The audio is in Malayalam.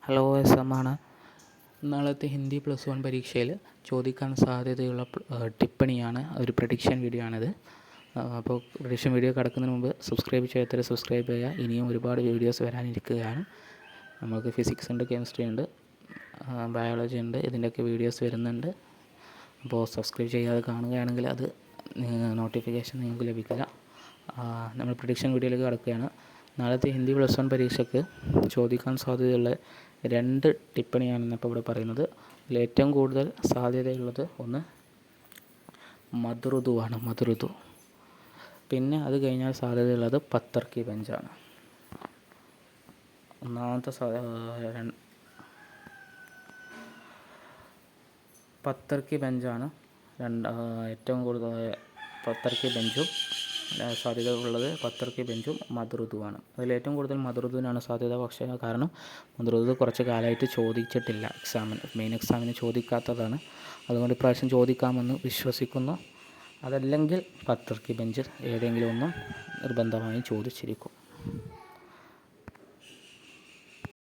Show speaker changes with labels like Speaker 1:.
Speaker 1: ഹലോ എസ് നാളത്തെ ഹിന്ദി +1 പരീക്ഷയിൽ ചോദിക്കാൻ സാധ്യതയുള്ള ടിപ്പണിയാണ്, ഒരു പ്രഡിക്ഷൻ വീഡിയോ ആണിത്. അപ്പോൾ പ്രഡിക്ഷൻ വീഡിയോ കടക്കുന്നതിന് മുമ്പ് സബ്സ്ക്രൈബ് ചെയ്യാത്തവരെ സബ്സ്ക്രൈബ് ചെയ്യുക. ഇനിയും ഒരുപാട് വീഡിയോസ് വരാനിരിക്കുകയാണ്. നമുക്ക് ഫിസിക്സ് ഉണ്ട്, കെമിസ്ട്രി ഉണ്ട്, ബയോളജി ഉണ്ട്, ഇതിൻ്റെയൊക്കെ വീഡിയോസ് വരുന്നുണ്ട്. അപ്പോൾ സബ്സ്ക്രൈബ് ചെയ്യാതെ കാണുകയാണെങ്കിൽ അത് നോട്ടിഫിക്കേഷൻ നിങ്ങൾക്ക് ലഭിക്കില്ല. നമ്മൾ പ്രഡിക്ഷൻ വീഡിയോയിലേക്ക് കടക്കുകയാണ്. നാളത്തെ ഹിന്ദി +1 പരീക്ഷയ്ക്ക് ചോദിക്കാൻ സാധ്യതയുള്ള 2 ടിപ്പണിയാണ് ഇപ്പോൾ ഇവിടെ പറയുന്നത്. അതിൽ ഏറ്റവും കൂടുതൽ സാധ്യതയുള്ളത് ഒന്ന് മധുറുതുവാണ്, മധുറുതു. പിന്നെ അത് കഴിഞ്ഞാൽ സാധ്യതയുള്ളത് പത്തർ കി ബെഞ്ചാണ്. ഒന്നാമത്തെ പത്തർ കി ബെഞ്ചാണ് ഏറ്റവും കൂടുതൽ. പത്തർ കി ബെഞ്ചും സാധ്യത ഉള്ളത് പത്തർ കി ബെഞ്ചും മധുറുതുവാണ്. അതിൽ ഏറ്റവും കൂടുതൽ മധുറുതുവിനാണ് സാധ്യത. പക്ഷേ കാരണം മധുറുതു കുറച്ച് കാലമായിട്ട് ചോദിച്ചിട്ടില്ല, മെയിൻ എക്സാമിന് ചോദിക്കാത്തതാണ്. അതുകൊണ്ട് ഇപ്രാവശ്യം ചോദിക്കാമെന്ന് വിശ്വസിക്കുന്നു. അതല്ലെങ്കിൽ പത്തർ കി ബെഞ്ച് ഏതെങ്കിലും ഒന്നും നിർബന്ധമായും ചോദിച്ചിരിക്കും.